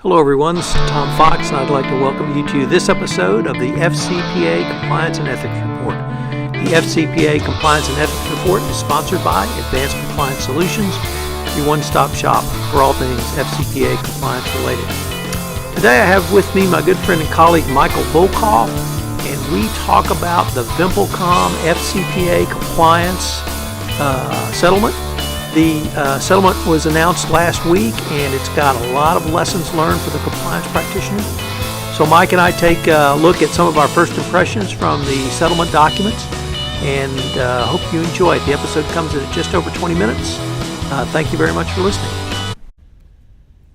Hello everyone, this is Tom Fox and I'd like to welcome you to this episode of the FCPA Compliance and Ethics Report. The FCPA Compliance and Ethics Report is sponsored by Advanced Compliance Solutions, your one-stop shop for all things FCPA compliance related. Today I have with me my good friend and colleague Michael Volkov, and we talk about the VimpelCom FCPA compliance settlement. The settlement was announced last week, and it's got a lot of lessons learned for the compliance practitioner. So Mike and I take a look at some of our first impressions from the settlement documents, and hope you enjoy it. The episode comes in at just over 20 minutes. Thank you very much for listening.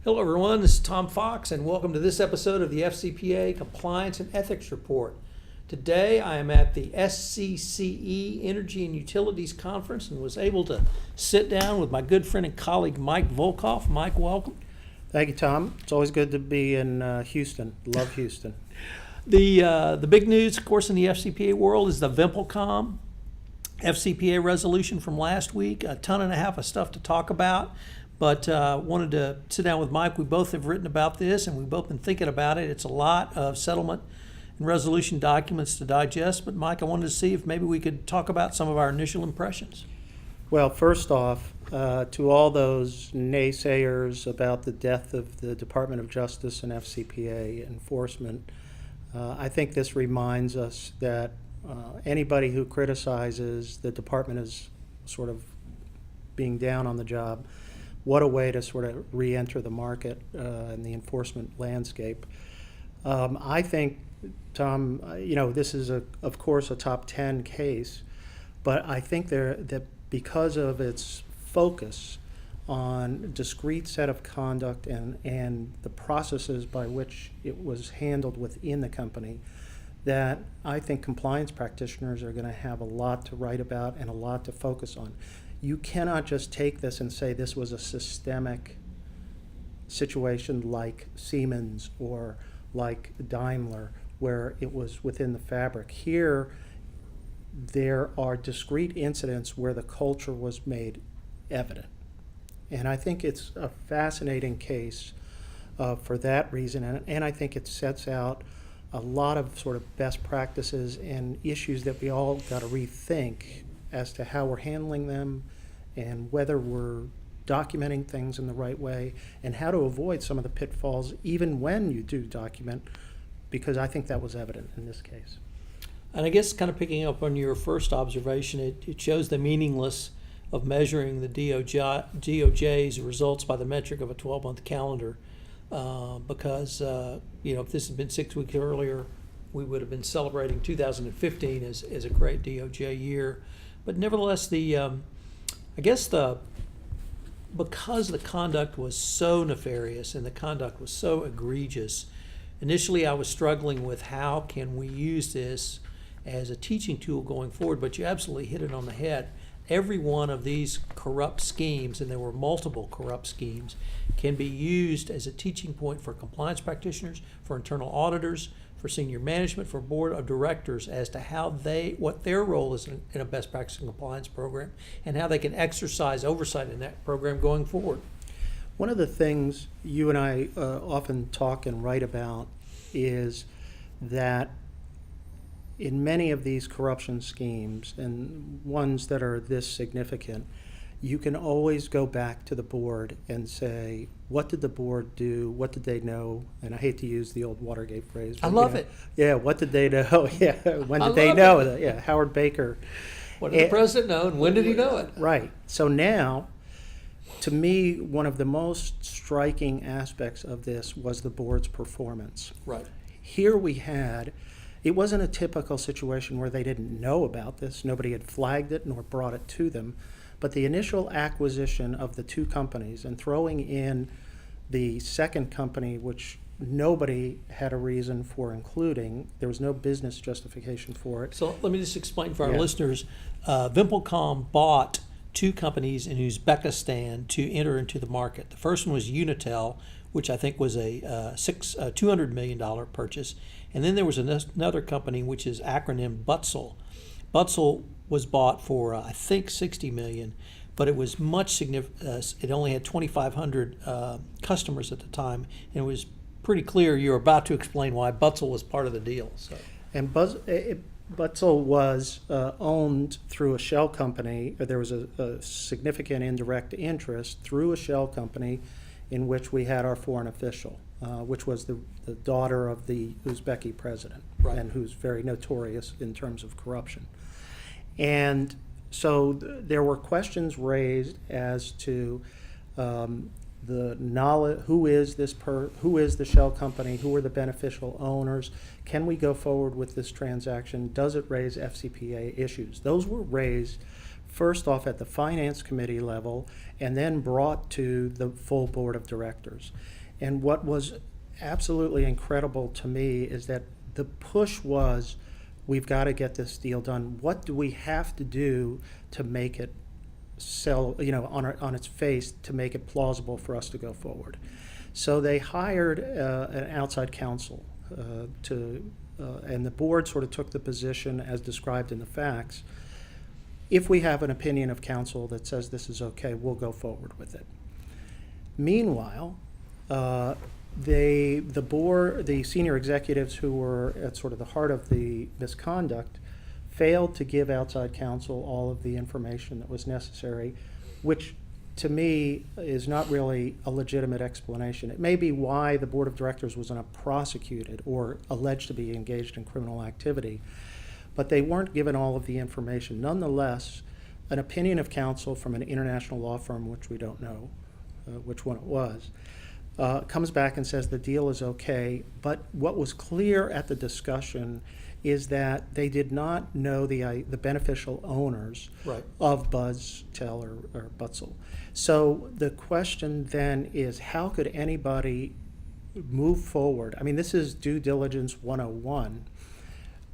Hello everyone, this is Tom Fox, and welcome to this episode of the FCPA Compliance and Ethics Report. Today I am at the SCCE Energy and Utilities Conference and was able to sit down with my good friend and colleague Mike Volkov. Mike, welcome. Thank you, Tom. It's always good to be in Houston. Love Houston. The big news, of course, in the FCPA world is the VimpelCom FCPA resolution from last week. A ton and a half of stuff to talk about, but wanted to sit down with Mike. We both have written about this and we've both been thinking about it. It's a lot of settlement and resolution documents to digest, but Mike, I wanted to see if maybe we could talk about some of our initial impressions. Well, first off, to all those naysayers about the death of the Department of Justice and FCPA enforcement, I think this reminds us that anybody who criticizes the department as sort of being down on the job, what a way to sort of re-enter the market and the enforcement landscape. I think, Tom, this is, of course, a top 10 case, but I think that because of its focus on a discrete set of conduct and the processes by which it was handled within the company, that I think compliance practitioners are going to have a lot to write about and a lot to focus on. You cannot just take this and say this was a systemic situation like Siemens or like Daimler, where it was within the fabric. Here, there are discrete incidents where the culture was made evident. And I think it's a fascinating case for that reason. And I think it sets out a lot of sort of best practices and issues that we all got to rethink as to how we're handling them and whether we're documenting things in the right way and how to avoid some of the pitfalls even when you do document, because I think that was evident in this case. And I guess kind of picking up on your first observation, it shows the meaningless of measuring the DOJ's results by the metric of a 12-month calendar, because if this had been 6 weeks earlier, we would have been celebrating 2015 as a great DOJ year. But nevertheless, because the conduct was so nefarious and the conduct was so egregious, initially I was struggling with how can we use this as a teaching tool going forward, but you absolutely hit it on the head. Every one of these corrupt schemes, and there were multiple corrupt schemes, can be used as a teaching point for compliance practitioners, for internal auditors, for senior management, for board of directors as to what their role is in a best practice and compliance program and how they can exercise oversight in that program going forward. One of the things you and I often talk and write about is that in many of these corruption schemes and ones that are this significant, you can always go back to the board and say, what did the board do? What did they know? And I hate to use the old Watergate phrase. I love it. Yeah, what did they know? Yeah, when did they know it? Yeah, Howard Baker. What did the president know and when did he know it? Right. So now, to me, one of the most striking aspects of this was the board's performance. Right. Here it wasn't a typical situation where they didn't know about this. Nobody had flagged it nor brought it to them. But the initial acquisition of the two companies and throwing in the second company, which nobody had a reason for including, there was no business justification for it. So let me just explain for our listeners. VimpelCom bought two companies in Uzbekistan to enter into the market. The first one was Unitel, which I think was a $200 million purchase. And then there was another company, which is acronym Butzel. Butzel was bought for, I think, $60 million, but it was much significant. It only had 2,500 customers at the time, and it was pretty clear you're about to explain why Butzel was part of the deal. So. And Butzel was owned through a shell company. There was a significant indirect interest through a shell company in which we had our foreign official, which was the daughter of the Uzbeki president, right, and who's very notorious in terms of corruption. And so there were questions raised as to the knowledge, who is the shell company, who are the beneficial owners, can we go forward with this transaction, does it raise FCPA issues? Those were raised first off at the finance committee level and then brought to the full board of directors. And what was absolutely incredible to me is that the push was, we've got to get this deal done. What do we have to do to make it sell, on its face, to make it plausible for us to go forward? So they hired an outside counsel and the board sort of took the position as described in the facts. If we have an opinion of counsel that says this is okay, we'll go forward with it. Meanwhile, the board, the senior executives who were at sort of the heart of the misconduct, failed to give outside counsel all of the information that was necessary, which to me is not really a legitimate explanation. It may be why the board of directors was not prosecuted or alleged to be engaged in criminal activity, but they weren't given all of the information. Nonetheless, an opinion of counsel from an international law firm, which we don't know which one it was, comes back and says the deal is okay, but what was clear at the discussion is that they did not know the beneficial owners, right, of Butzel or Butzel. So the question then is, how could anybody move forward? I mean, this is due diligence 101.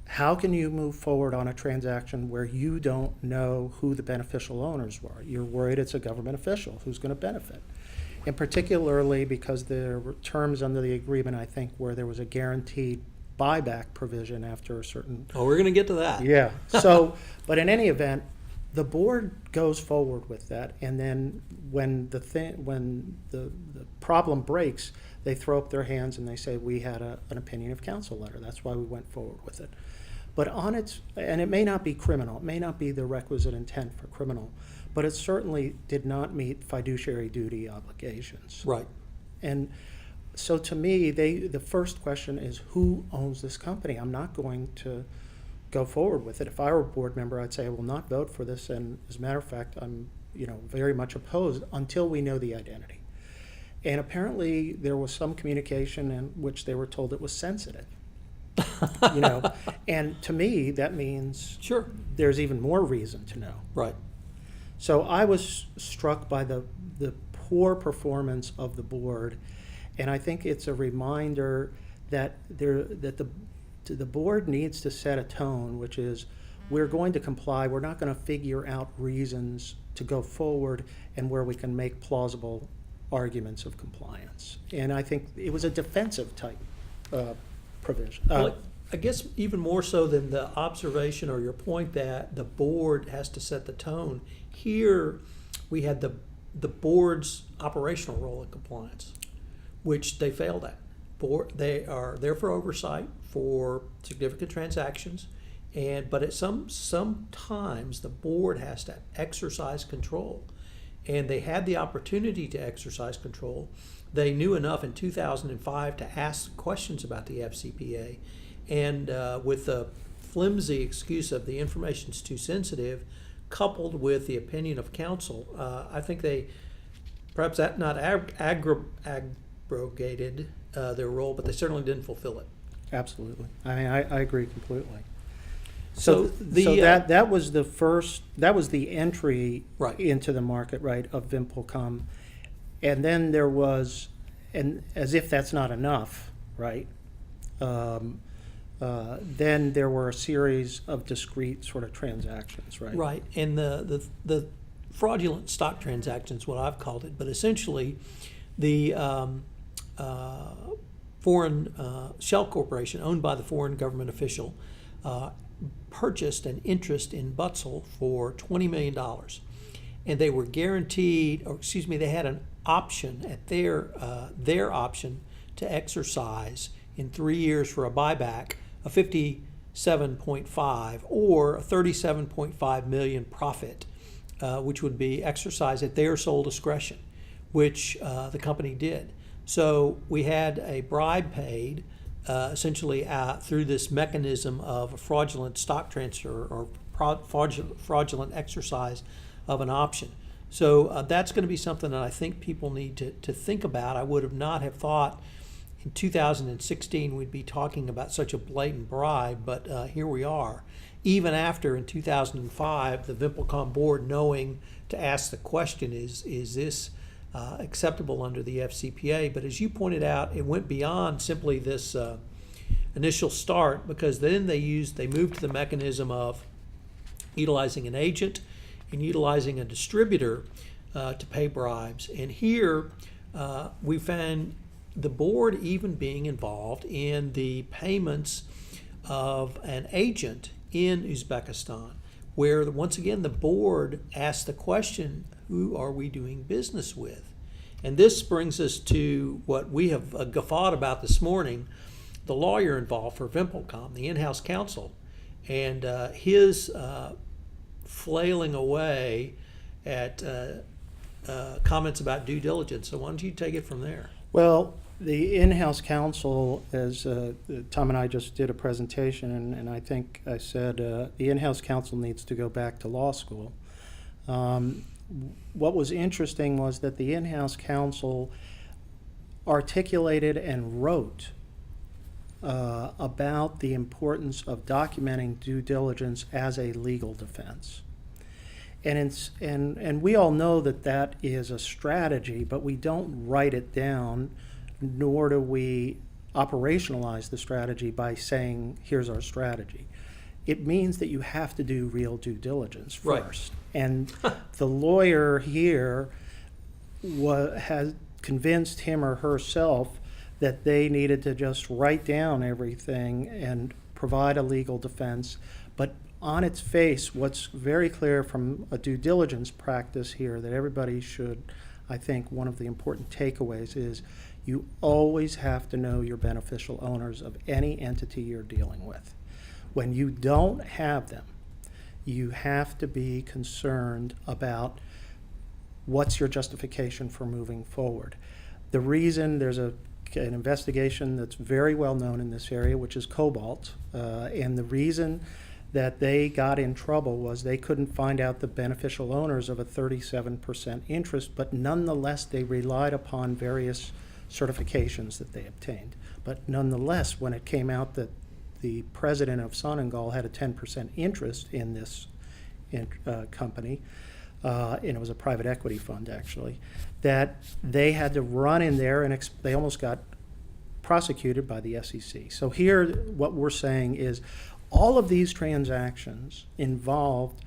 How can you move forward on a transaction where you don't know who the beneficial owners were? You're worried it's a government official who's going to benefit. And particularly because there were terms under the agreement, I think, where there was a guaranteed buyback provision after a certain... Oh, we're going to get to that. Yeah. So, but in any event, the board goes forward with that, and then when the problem breaks, they throw up their hands and they say, we had an opinion of counsel letter. That's why we went forward with it. But on its, and it may not be criminal, it may not be the requisite intent for criminal, but it certainly did not meet fiduciary duty obligations. Right. And so to me, the first question is, who owns this company? I'm not going to go forward with it. If I were a board member, I'd say I will not vote for this, and as a matter of fact, I'm very much opposed until we know the identity. And apparently there was some communication in which they were told it was sensitive. And to me, that means sure, there's even more reason to know. Right. So I was struck by the poor performance of the board, and I think it's a reminder that the board needs to set a tone, which is, we're going to comply. We're not going to figure out reasons to go forward and where we can make plausible arguments of compliance. And I think it was a defensive type provision. Well, I guess even more so than the observation or your point that the board has to set the tone. Here we had the board's operational role in compliance, which they failed at. They are there for oversight for significant transactions, but at sometimes the board has to exercise control, and they had the opportunity to exercise control. They knew enough in 2005 to ask questions about the FCPA, and with the flimsy excuse of the information's too sensitive, coupled with the opinion of counsel, I think they perhaps not abrogated their role, but they certainly didn't fulfill it. Absolutely. I mean, I agree completely. So that was the entry right into the market, right, of VimpelCom. And then there was, and as if that's not enough, right, then there were a series of discrete sort of transactions, right? Right, and the fraudulent stock transactions, what I've called it, but essentially the foreign shell corporation owned by the foreign government official purchased an interest in Butzel for $20 million. And they were guaranteed, they had an option at their option to exercise in 3 years for a buyback a 57.5 or a 37.5 million profit, which would be exercised at their sole discretion, which the company did. So we had a bribe paid essentially through this mechanism of a fraudulent stock transfer or fraudulent exercise of an option. So that's going to be something that I think people need to think about. I would have not have thought in 2016 we'd be talking about such a blatant bribe, but here we are. Even after in 2005, the VimpelCom board knowing to ask the question, is this acceptable under the FCPA? But as you pointed out, it went beyond simply this initial start, because then they moved to the mechanism of utilizing an agent and utilizing a distributor to pay bribes. And here we found the board even being involved in the payments of an agent in Uzbekistan, where once again the board asked the question, who are we doing business with? And this brings us to what we have guffawed about this morning, the lawyer involved for VimpelCom, the in-house counsel, and his flailing away at comments about due diligence. So why don't you take it from there? Well, the in-house counsel, as Tom and I just did a presentation, and I think I said the in-house counsel needs to go back to law school. What was interesting was that the in-house counsel articulated and wrote about the importance of documenting due diligence as a legal defense. And we all know that is a strategy, but we don't write it down, nor do we operationalize the strategy by saying, here's our strategy. It means that you have to do real due diligence first. Right. And the lawyer here has convinced him or herself that they needed to just write down everything and provide a legal defense. But on its face, what's very clear from a due diligence practice here that everybody should, I think one of the important takeaways is you always have to know your beneficial owners of any entity you're dealing with. When you don't have them, you have to be concerned about what's your justification for moving forward. The reason there's an investigation that's very well known in this area, which is Cobalt, and the reason that they got in trouble was they couldn't find out the beneficial owners of a 37% interest, but nonetheless they relied upon various certifications that they obtained. But nonetheless, when it came out that the president of Sonangol had a 10% interest in this company, and it was a private equity fund actually, that they had to run in there and they almost got prosecuted by the SEC. So here what we're saying is all of these transactions involved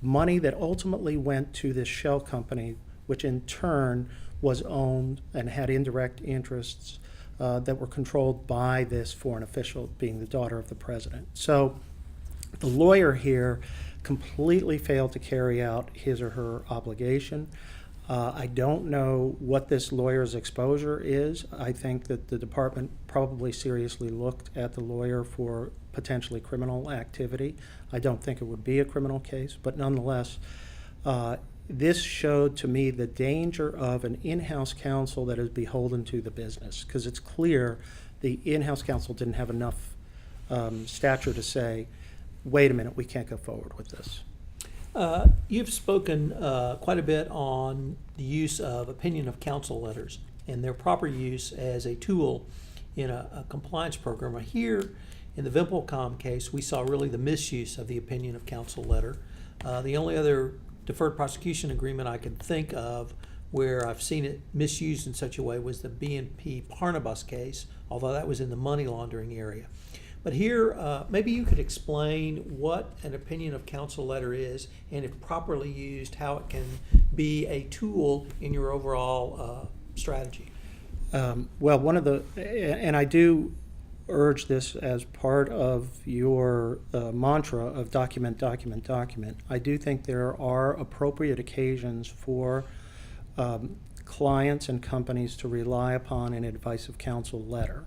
money that ultimately went to this shell company, which in turn was owned and had indirect interests that were controlled by this foreign official, being the daughter of the president. So the lawyer here completely failed to carry out his or her obligation. I don't know what this lawyer's exposure is. I think that the department probably seriously looked at the lawyer for potentially criminal activity. I don't think it would be a criminal case, but nonetheless, this showed to me the danger of an in-house counsel that is beholden to the business, because it's clear the in-house counsel didn't have enough stature to say, wait a minute, we can't go forward with this. You've spoken quite a bit on the use of opinion of counsel letters and their proper use as a tool in a compliance program. Here in the VimpelCom case, we saw really the misuse of the opinion of counsel letter. The only other deferred prosecution agreement I can think of where I've seen it misused in such a way was the BNP Paribas case, although that was in the money laundering area. But here, maybe you could explain what an opinion of counsel letter is, and if properly used, how it can be a tool in your overall strategy. Well, one of the, and I do urge this as part of your mantra of document, document, document. I do think there are appropriate occasions for clients and companies to rely upon an advice of counsel letter.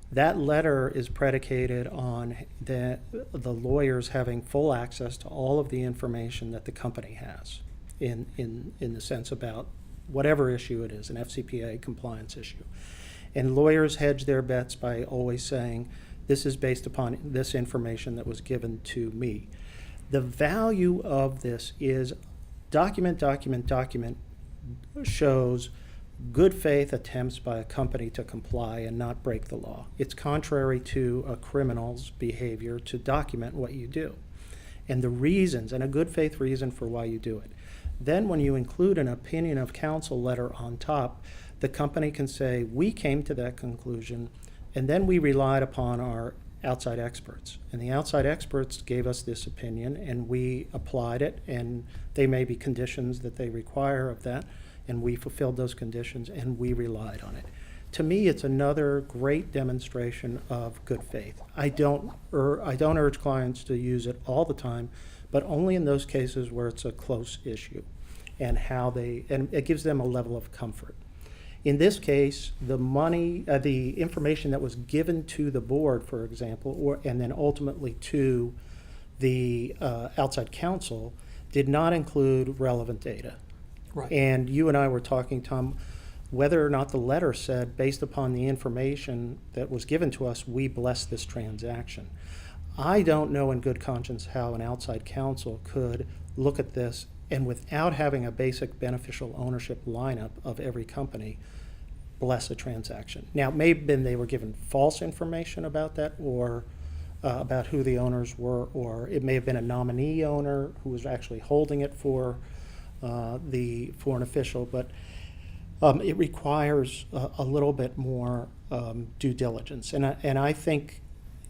That letter is predicated on the lawyers having full access to all of the information that the company has in the sense about whatever issue it is, an FCPA compliance issue. And lawyers hedge their bets by always saying, this is based upon this information that was given to me. The value of this is document shows good faith attempts by a company to comply and not break the law. It's contrary to a criminal's behavior to document what you do and the reasons, and a good faith reason for why you do it. Then when you include an opinion of counsel letter on top, the company can say, we came to that conclusion, and then we relied upon our outside experts. And the outside experts gave us this opinion, and we applied it, and they may be conditions that they require of that, and we fulfilled those conditions, and we relied on it. To me, it's another great demonstration of good faith. I don't urge clients to use it all the time, but only in those cases where it's a close issue, and it gives them a level of comfort. In this case, the information that was given to the board, for example, and then ultimately to the outside counsel, did not include relevant data. Right. And you and I were talking, Tom, whether or not the letter said, based upon the information that was given to us, we bless this transaction. I don't know in good conscience how an outside counsel could look at this and without having a basic beneficial ownership lineup of every company, bless a transaction. Now, it may have been they were given false information about that, or about who the owners were, or it may have been a nominee owner who was actually holding it for the foreign official, but it requires a little bit more due diligence. And I think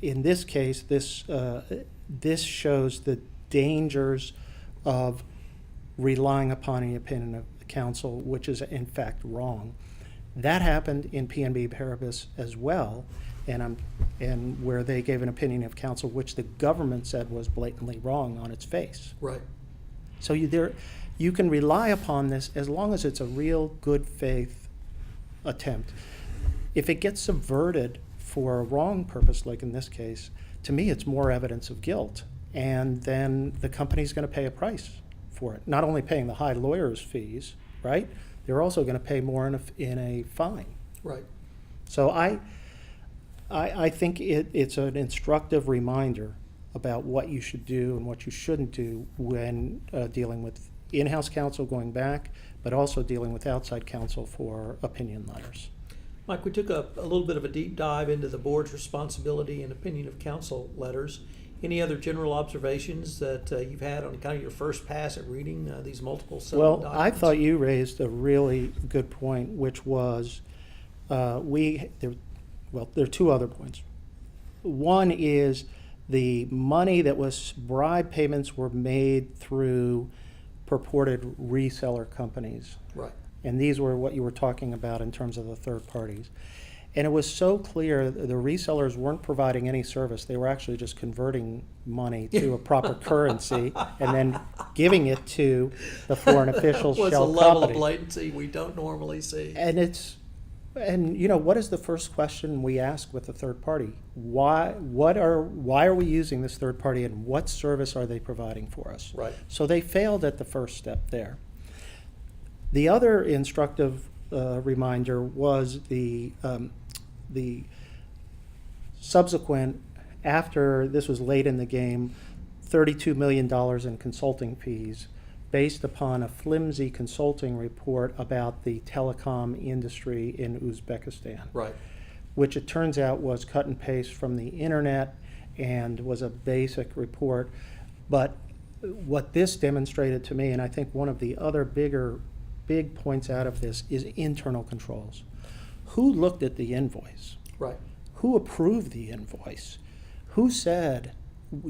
in this case, this shows the dangers of relying upon the opinion of the counsel, which is in fact wrong. That happened in PNB Paribas as well, and where they gave an opinion of counsel which the government said was blatantly wrong on its face. Right. So you can rely upon this as long as it's a real good faith attempt. If it gets subverted for a wrong purpose, like in this case, to me it's more evidence of guilt, and then the company's going to pay a price for it. Not only paying the high lawyer's fees, right? They're also going to pay more in a fine. Right. So I think it's an instructive reminder about what you should do and what you shouldn't do when dealing with in-house counsel going back, but also dealing with outside counsel for opinion letters. Mike, we took a little bit of a deep dive into the board's responsibility and opinion of counsel letters. Any other general observations that you've had on kind of your first pass at reading these multiple settlement documents? I thought you raised a really good point, which was there are two other points. One is the money that was bribe payments were made through purported reseller companies. Right. And these were what you were talking about in terms of the third parties. And it was so clear the resellers weren't providing any service. They were actually just converting money to a proper currency and then giving it to the foreign officials' shell company. It's a level of blatancy we don't normally see. And you know, what is the first question we ask with the third party? Why are we using this third party, and what service are they providing for us? Right. So they failed at the first step there. The other instructive reminder was the subsequent, after this was late in the game, $32 million in consulting fees based upon a flimsy consulting report about the telecom industry in Uzbekistan. Right. Which it turns out was cut and paste from the internet and was a basic report. But what this demonstrated to me, and I think one of the other big points out of this, is internal controls. Who looked at the invoice? Right. Who approved the invoice? Who said,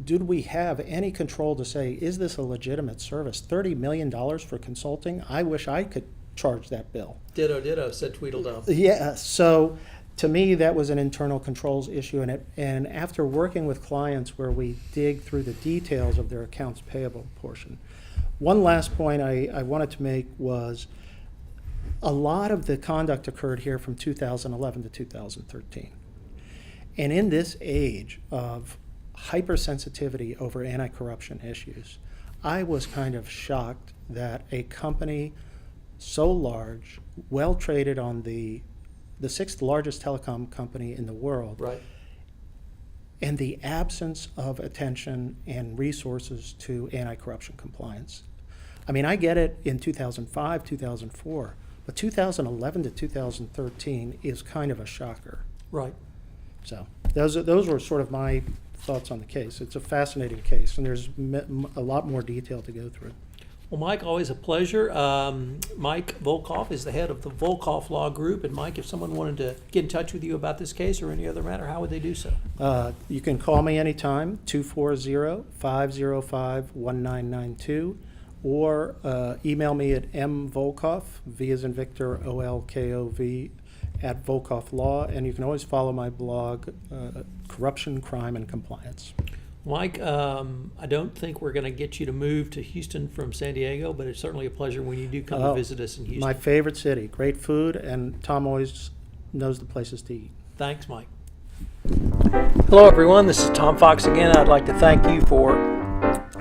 did we have any control to say, is this a legitimate service? $30 million for consulting? I wish I could charge that bill. Ditto, said Tweedledum. Yeah, so to me, that was an internal controls issue. And after working with clients where we dig through the details of their accounts payable portion, one last point I wanted to make was a lot of the conduct occurred here from 2011 to 2013. And in this age of hypersensitivity over anti-corruption issues, I was kind of shocked that a company so large, well traded on the sixth largest telecom company in the world, Right. and the absence of attention and resources to anti-corruption compliance. I mean, I get it in 2005, 2004, but 2011 to 2013 is kind of a shocker. Right. So those were sort of my thoughts on the case. It's a fascinating case, and there's a lot more detail to go through. Well, Mike, always a pleasure. Mike Volkov is the head of the Volkov Law Group. And Mike, if someone wanted to get in touch with you about this case or any other matter, how would they do so? You can call me anytime, 240-505-1992, or email me at mvolkov, V as in Victor, OLKOV, at Volkov Law, and you can always follow my blog, Corruption, Crime, and Compliance. Mike, I don't think we're going to get you to move to Houston from San Diego, but it's certainly a pleasure when you do come to visit us in Houston. My favorite city, great food, and Tom always knows the places to eat. Thanks, Mike. Hello, everyone. This is Tom Fox again. I'd like to thank you for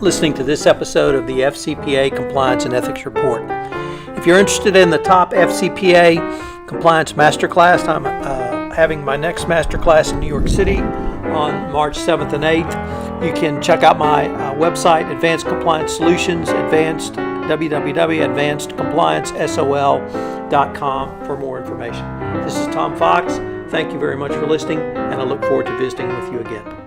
listening to this episode of the FCPA Compliance and Ethics Report. If you're interested in the top FCPA Compliance Masterclass, I'm having my next masterclass in New York City on March 7th and 8th. You can check out my website, Advanced Compliance Solutions, www.advancedcompliancesol.com for more information. This is Tom Fox. Thank you very much for listening, and I look forward to visiting with you again.